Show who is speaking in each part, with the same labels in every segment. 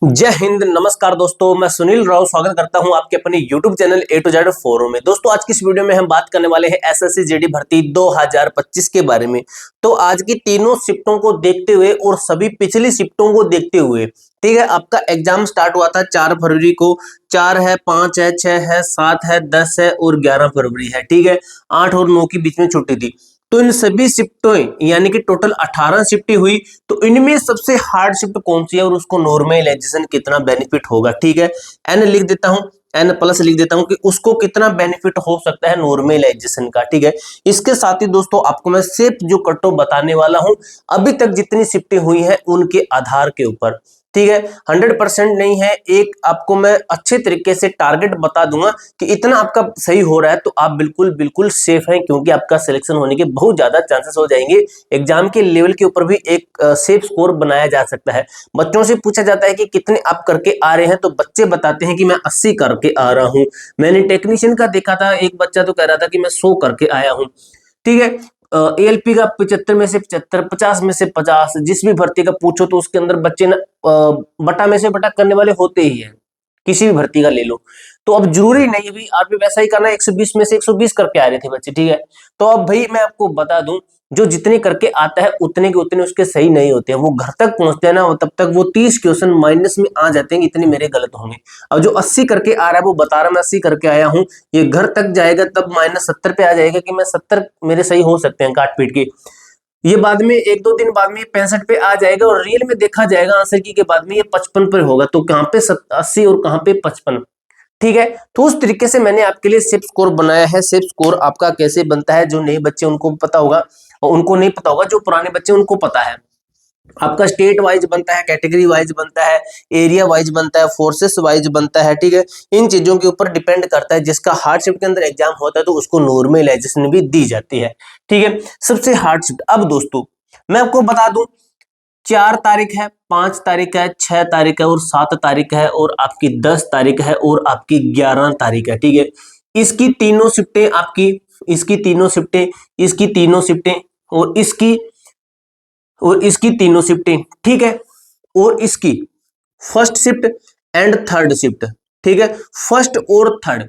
Speaker 1: जय हिंद, नमस्कार दोस्तों। मैं सुनील राव स्वागत करता हूं आपके अपने YouTube channel A to Z forum में। दोस्तों आज की इस वीडियो में हम बात करने वाले हैं एसएससी जीडी भर्ती 2025 के बारे में। तो आज की तीनों शिफ्टों को देखते हुए और सभी पिछली शिफ्टों को देखते हुए, ठीक है, आपका एग्जाम स्टार्ट हुआ था 4 फरवरी को। 4 है, 5 है, 6 है, 7 है, 10 है और 11 फरवरी है, ठीक है। 8 और 9 की बीच में छुट्टी थी। तो इन सभी शिफ्टों यानी कि टोटल 18 शिफ्टें हुई। तो इनमें सबसे हार्ड शिफ्ट कौन सी है और उसको नॉर्मलाइजेशन कितना बेनिफिट होगा, ठीक है। एन लिख देता हूं, एन प्लस लिख देता हूं कि उसको कितना बेनिफिट हो सकता है नॉर्मलाइजेशन का, ठीक है। इसके साथ ही दोस्तों आपको मैं सिर्फ जो कट ऑफ बताने वाला हूं अभी तक जितनी शिफ्टें हुई हैं उनके आधार के ऊपर, ठीक है। 100% नहीं है, एक आपको मैं अच्छे तरीके से टारगेट बता दूंगा कि इतना आपका सही हो रहा है तो आप बिल्कुल बिल्कुल सेफ हैं, क्योंकि आपका सिलेक्शन होने के बहुत ज्यादा चांसेस हो जाएंगे। एग्जाम के लेवल के ऊपर भी एक सेफ स्कोर बनाया जा सकता है। बच्चों से पूछा जाता है कि कितने आप करके आ रहे हैं, तो बच्चे बताते हैं कि मैं 80 करके आ रहा हूं। मैंने टेक्नीशियन का देखा था, एक बच्चा तो कह रहा था कि मैं 100 करके आया हूं, ठीक है। एएलपी का 75 में से 75, 50 में से 50, जिस भी भर्ती का पूछो तो उसके अंदर बच्चे ना बटा में से बटा करने वाले होते ही हैं, किसी भी भर्ती का ले लो। तो अब जरूरी नहीं भी आप भी वैसा ही करना, 120 में से 120 करके आ रहे थे बच्चे, ठीक है। तो अब भाई मैं आपको बता दूं, जो जितने करके आता है उतने के उतने उसके सही नहीं होते हैं। वो घर तक पहुंचते हैं ना, तब तक वो 30 क्वेश्चन माइनस में आ जाते हैं, इतने मेरे गलत होंगे। अब जो 80 करके आ रहा है वो बता रहा मैं 80 करके आया हूं, ये घर तक जाएगा तब -70 पे आ जाएगा कि मैं 70 मेरे सही हो सकते हैं काट पीट के। ये बाद में 1-2 दिन बाद में 65 पे आ जाएगा और रियल में देखा जाएगा आंसर की के बाद में ये 55 पर होगा। तो कहां पे 80 और कहां पे 55, ठीक है। तो उस तरीके से मैंने आपके लिए सिर्फ स्कोर बनाया है। सिर्फ स्कोर आपका कैसे बनता है, जो नए बच्चे उनको पता होगा और उनको नहीं पता होगा, जो पुराने बच्चे उनको पता है। आपका स्टेट वाइज बनता है, कैटेगरी वाइज बनता है, एरिया वाइज बनता है, फोर्सेस वाइज बनता है, ठीक है। इन चीजों के ऊपर डिपेंड करता है। जिसका हार्ड शिफ्ट के अंदर एग्जाम होता है तो उसको नॉर्मलाइजेशन भी दी जाती है, ठीक है। सबसे हार्ड शिफ्ट अब दोस्तों मैं आपको बता दूं, 4 तारीख है, 5 तारीख है, 6 तारीख है और 7 तारीख है और आपकी 10 तारीख है और आपकी 11 तारीख है, ठीक है। इसकी तीनों शिफ्टें आपकी, इसकी तीनों शिफ्टें, इसकी तीनों शिफ्टें और इसकी तीनों शिफ्टें, ठीक है। और इसकी first shift and third shift, ठीक है। फर्स्ट और थर्ड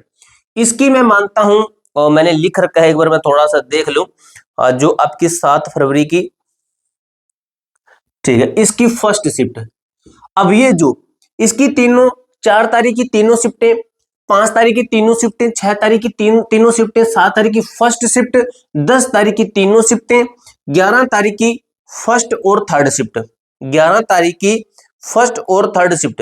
Speaker 1: इसकी मैं मानता हूं, और मैंने लिख रखा है, एक बार मैं थोड़ा सा देख लूं। जो आपकी 7 फरवरी की, ठीक है, इसकी फर्स्ट शिफ्ट। अब ये जो इसकी तीनों 4 तारीख की तीनों शिफ्टें, 5 तारीख की तीनों शिफ्टें, 6 तारीख की तीनों शिफ्टें, 7 तारीख की फर्स्ट शिफ्ट, 10 तारीख की तीनों शिफ्टें, 11 तारीख की फर्स्ट और थर्ड शिफ्ट, 11 तारीख की फर्स्ट और थर्ड शिफ्ट,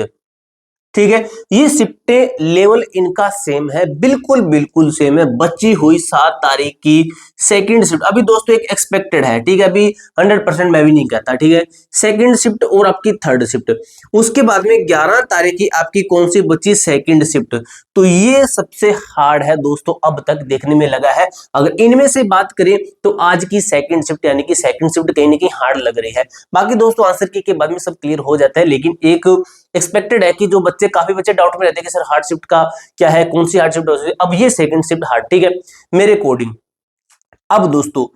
Speaker 1: ठीक है। ये शिफ्टें लेवल इनका सेम है, बिल्कुल बिल्कुल सेम है। बची हुई 7 तारीख की सेकंड शिफ्ट अभी दोस्तों एक एक्सपेक्टेड है, ठीक है। अभी 100% मैं भी नहीं कहता, ठीक है। सेकंड शिफ्ट और आपकी थर्ड शिफ्ट, उसके बाद में 11 तारीख की आपकी कौन सी बची, सेकंड शिफ्ट। तो ये सबसे हार्ड है दोस्तों, अब तक देखने में लगा है। अगर इनमें से बात करें तो आज की सेकंड शिफ्ट यानी कि सेकंड शिफ्ट कहीं ना कहीं हार्ड लग रही है। बाकी दोस्तों आंसर के बाद में सब क्लियर हो जाता है, लेकिन एक एक्सपेक्टेड है कि जो बच्चे, काफी बच्चे डाउट में रहते हैं कि सर हार्ड शिफ्ट का क्या है, कौन सी हार्ड शिफ्ट हो सकती है। अब ये सेकंड शिफ्ट हार्ड, ठीक है, मेरे अकॉर्डिंग। अब दोस्तों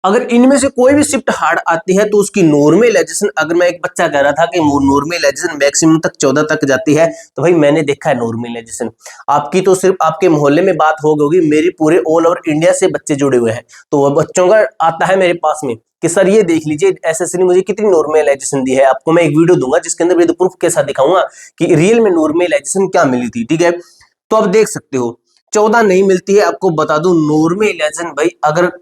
Speaker 1: अगर इनमें से कोई भी शिफ्ट हार्ड आती है तो उसकी नॉर्मलाइजेशन, अगर मैं एक बच्चा कह रहा था कि नॉर्मलाइजेशन मैक्सिमम तक 14 तक जाती है, तो भाई मैंने देखा है नॉर्मलाइजेशन। आपकी तो सिर्फ आपके मोहल्ले में बात हो गई, मेरी पूरे ऑल ओवर इंडिया से बच्चे जुड़े हुए हैं। तो वह बच्चों का आता है मेरे पास में कि सर ये देख लीजिए एसएससी ने मुझे कितनी नॉर्मलाइजेशन दी है। आपको मैं एक वीडियो दूंगा जिसके अंदर प्रूफ के साथ दिखाऊंगा कि रियल में नॉर्मलाइजेशन क्या मिली थी, ठीक है। तो आप देख सकते हो 14 नहीं मिलती है। आपको बता दूं नॉर्मलाइजेशन भाई अगर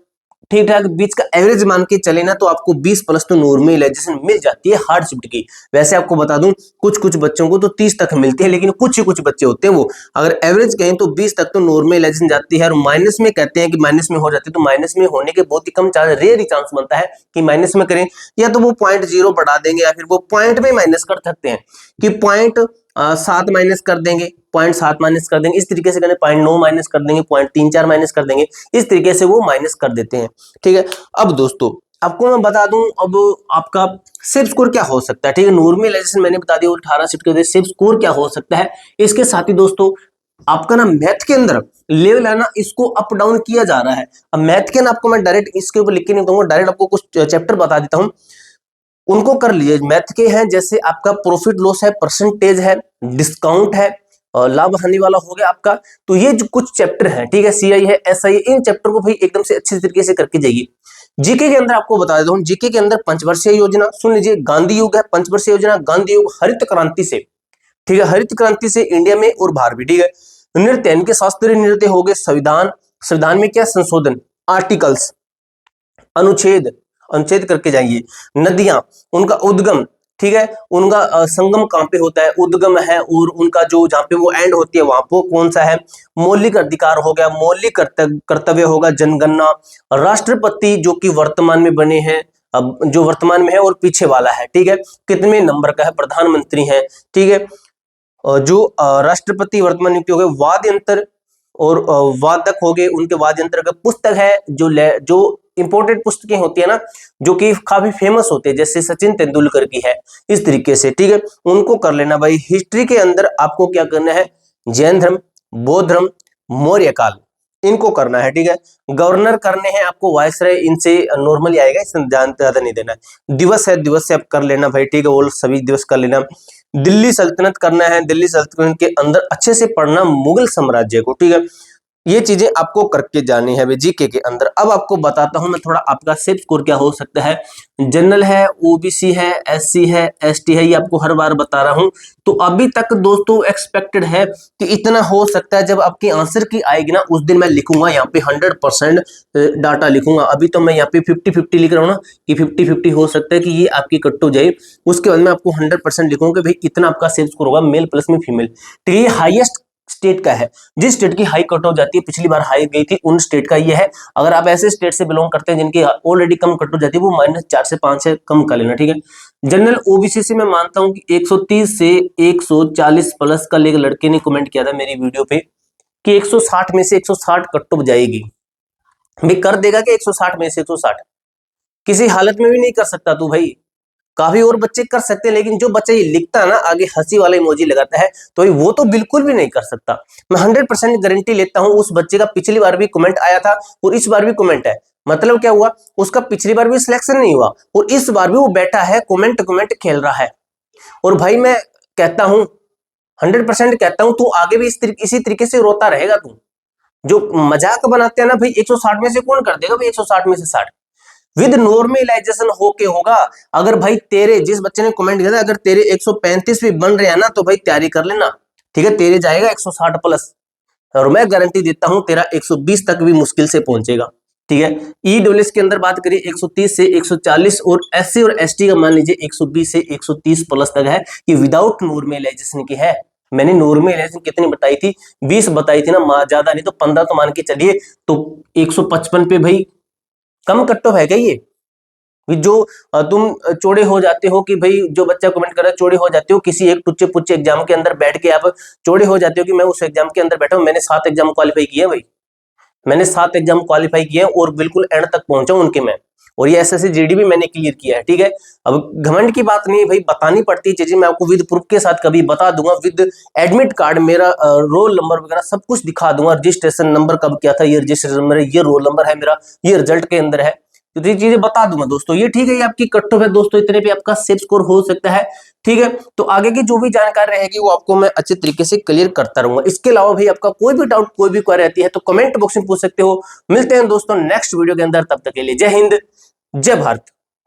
Speaker 1: ठीक ठाक बीच का एवरेज मान के चले ना तो आपको 20 प्लस तो नॉर्मलाइजेशन मिल जाती है हार्ड शिफ्ट की। वैसे आपको बता दूं कुछ कुछ बच्चों को तो 30 तक मिलती है, लेकिन कुछ ही कुछ बच्चे होते हैं वो अगर एवरेज कहें तो 20 तक तो नॉर्मलाइजेशन जाती है। और माइनस में कहते हैं कि माइनस में हो जाती है, तो माइनस में होने के बहुत ही कम चांस, रेयर ही चांस बनता है कि माइनस में करें। या तो वो 0.0 बढ़ा देंगे या फिर वो पॉइंट में माइनस कर सकते हैं कि 0.7 माइनस कर देंगे, 0.7 माइनस कर देंगे, इस तरीके से करें 0.9 माइनस कर देंगे, 0.34 माइनस कर देंगे, इस तरीके से वो माइनस कर देते हैं, ठीक है। अब दोस्तों आपको मैं बता दूं अब आपका सिर्फ स्कोर क्या हो सकता है, ठीक है। नॉर्मलाइजेशन मैंने बता दिया, 18 शिफ्ट के वजह से सिर्फ स्कोर क्या हो सकता है। इसके साथ ही दोस्तों आपका ना मैथ के अंदर लेवल है ना, इसको अप डाउन किया जा रहा है। अब मैथ के ना आपको मैं डायरेक्ट इसके ऊपर लिख के नहीं दूंगा, डायरेक्ट आपको कुछ चैप्टर बता देता हूं। उनको कर लीजिए। मैथ के हैं जैसे आपका प्रॉफिट लॉस है, परसेंटेज है, डिस्काउंट है, और लाभ हानि वाला हो गया आपका। तो ये जो कुछ चैप्टर हैं, ठीक है, सीआई है, एसआई है, इन चैप्टर को भाई एकदम से अच्छे तरीके से करके जाइए। जीके के अंदर आपको बता देता हूं, जीके के अंदर पंचवर्षीय योजना सुन लीजिए, गांधी युग है, पंचवर्षीय योजना, गांधी युग, हरित क्रांति से, ठीक है, हरित क्रांति से इंडिया में और बाहर भी, ठीक है। नृत्य इनके शास्त्रीय नृत्य हो गए, संविधान, संविधान में क्या संशोधन, आर्टिकल्स, अनुच्छेद, अनुच्छेद करके जाइए। नदियां, उनका उद्गम, ठीक है, उनका संगम कहां पे होता है, उद्गम है, और उनका जो जहां पे वो एंड होती है वहां पे कौन सा है। मौलिक अधिकार हो गया, मौलिक कर्तव्य होगा, जनगणना, राष्ट्रपति जो कि वर्तमान में बने हैं, अब जो वर्तमान में है और पीछे वाला है, ठीक है, कितने नंबर का है, प्रधानमंत्री है, ठीक है, जो राष्ट्रपति वर्तमान नियुक्त हो गए, वाद्य यंत्र और वादक हो गए, उनके वाद्य यंत्र का पुस्तक है, जो इंपोर्टेड पुस्तकें होती है ना, जो कि काफी फेमस होते हैं, जैसे सचिन तेंदुलकर की है, इस तरीके से, ठीक है, उनको कर लेना भाई। हिस्ट्री के अंदर आपको क्या करना है, जैन धर्म, बौद्ध धर्म, मौर्य काल, इनको करना है, ठीक है। गवर्नर करने हैं आपको वायसराय, इनसे नॉर्मली आएगा, इसमें ज्यादा नहीं देना है। दिवस है, दिवस से आप कर लेना भाई, ठीक है, वो सभी दिवस कर लेना। दिल्ली सल्तनत करना है, दिल्ली सल्तनत के अंदर अच्छे से पढ़ना मुगल साम्राज्य को, ठीक है। ये चीजें आपको करके जानी है जीके के अंदर। अब आपको बताता हूं मैं थोड़ा आपका सेफ स्कोर क्या हो सकता है। जनरल है, ओबीसी है, एससी है, एसटी है, ये आपको हर बार बता रहा हूं। तो अभी तक दोस्तों एक्सपेक्टेड है कि इतना हो सकता है, जब आपकी आंसर की आएगी ना उस दिन मैं लिखूंगा यहाँ पे 100% डाटा लिखूंगा। अभी तो मैं यहाँ पे 50-50 लिख रहा हूँ ना, कि 50-50 हो सकता है कि ये आपकी कट हो जाए। उसके बाद मैं आपको 100% लिखूंगा कि भाई इतना आपका सेफ स्कोर होगा, मेल प्लस में फीमेल, तो ये हाईएस्ट स्टेट का है। जिस स्टेट की हाई कट ऑफ जाती है, पिछली बार हाई गई थी, उन स्टेट का ये है। अगर आप ऐसे स्टेट से बिलोंग करते हैं जिनकी ऑलरेडी कम कट ऑफ जाती है, वो -4 से 5 से कम कर लेना, ठीक है। जनरल ओबीसी से मैं मानता हूं कि 130 से 140 प्लस का एक लड़के ने कमेंट किया था मेरी वीडियो पे कि 160 में से 160 कट ऑफ जाएगी। भाई कर देगा कि 160 में से 160? किसी हालत में भी नहीं कर सकता तू भाई। काफी और बच्चे कर सकते हैं, लेकिन जो बच्चा ये लिखता है ना, आगे हंसी वाला इमोजी लगाता है, तो वो तो बिल्कुल भी नहीं कर सकता। मैं 100% गारंटी लेता हूं, उस बच्चे का पिछली बार भी कमेंट आया था और इस बार भी कमेंट है। मतलब क्या हुआ, उसका पिछली बार भी सिलेक्शन नहीं हुआ और इस बार भी वो बैठा है, कमेंट कमेंट खेल रहा है। और भाई मैं कहता हूं, 100% कहता हूं, तू आगे भी इसी तरीके से रोता रहेगा। तू जो मजाक बनाते हैं ना भाई, 160 में से कौन कर देगा भाई, 160 में से 60 विद नॉर्मलाइजेशन होके होगा। अगर भाई तेरे, जिस बच्चे ने कमेंट किया था, अगर तेरे 135 भी बन रहे हैं ना, तो भाई तैयारी कर लेना, ठीक है, तेरे जाएगा 160 प्लस, और मैं गारंटी देता हूं तेरा 120 तक भी मुश्किल से पहुंचेगा, ठीक है। ईडब्ल्यूएस के अंदर बात करिए 130 से 140, और एससी और एसटी का मान लीजिए 120 से 130 प्लस तक है, कि विदाउट नॉर्मलाइजेशन की है। मैंने नॉर्मलाइजेशन कितनी बताई थी, 20 बताई थी ना, ज्यादा नहीं तो 15 तो मान के चलिए। तो 155 पे भाई कम कट ऑफ है क्या ये? जो तुम चौड़े हो जाते हो, कि भाई जो बच्चा कमेंट कर रहा है चौड़े हो जाते हो किसी एक टुच्चे पुच्चे एग्जाम के अंदर बैठ के, आप चौड़े हो जाते हो कि मैं उस एग्जाम के अंदर बैठा हूं। मैंने 7 एग्जाम क्वालिफाई किए भाई, मैंने 7 एग्जाम क्वालिफाई किए और बिल्कुल एंड तक पहुंचा उनके मैं, और ये एसएससी जीडी भी मैंने क्लियर किया है, ठीक है। अब घमंड की बात नहीं है भाई, बतानी पड़ती है चीजें, मैं आपको विद प्रूफ के साथ कभी बता दूंगा, विद एडमिट कार्ड, मेरा रोल नंबर वगैरह सब कुछ दिखा दूंगा, रजिस्ट्रेशन नंबर कब क्या था, ये रजिस्ट्रेशन नंबर है, ये रोल नंबर है मेरा, ये रिजल्ट के अंदर है, तो ये चीजें बता दूंगा दोस्तों। ये ठीक है, ये आपकी कट ऑफ है दोस्तों, इतने पे आपका सेफ स्कोर हो सकता है, ठीक है। तो आगे की जो भी जानकारी रहेगी वो आपको मैं अच्छे तरीके से क्लियर करता रहूंगा। इसके अलावा भाई आपका कोई भी डाउट, कोई भी क्वेरी रहती है तो कमेंट बॉक्स में पूछ सकते हो। मिलते हैं दोस्तों नेक्स्ट वीडियो के अंदर, तब तक के लिए जय हिंद, जय भारत।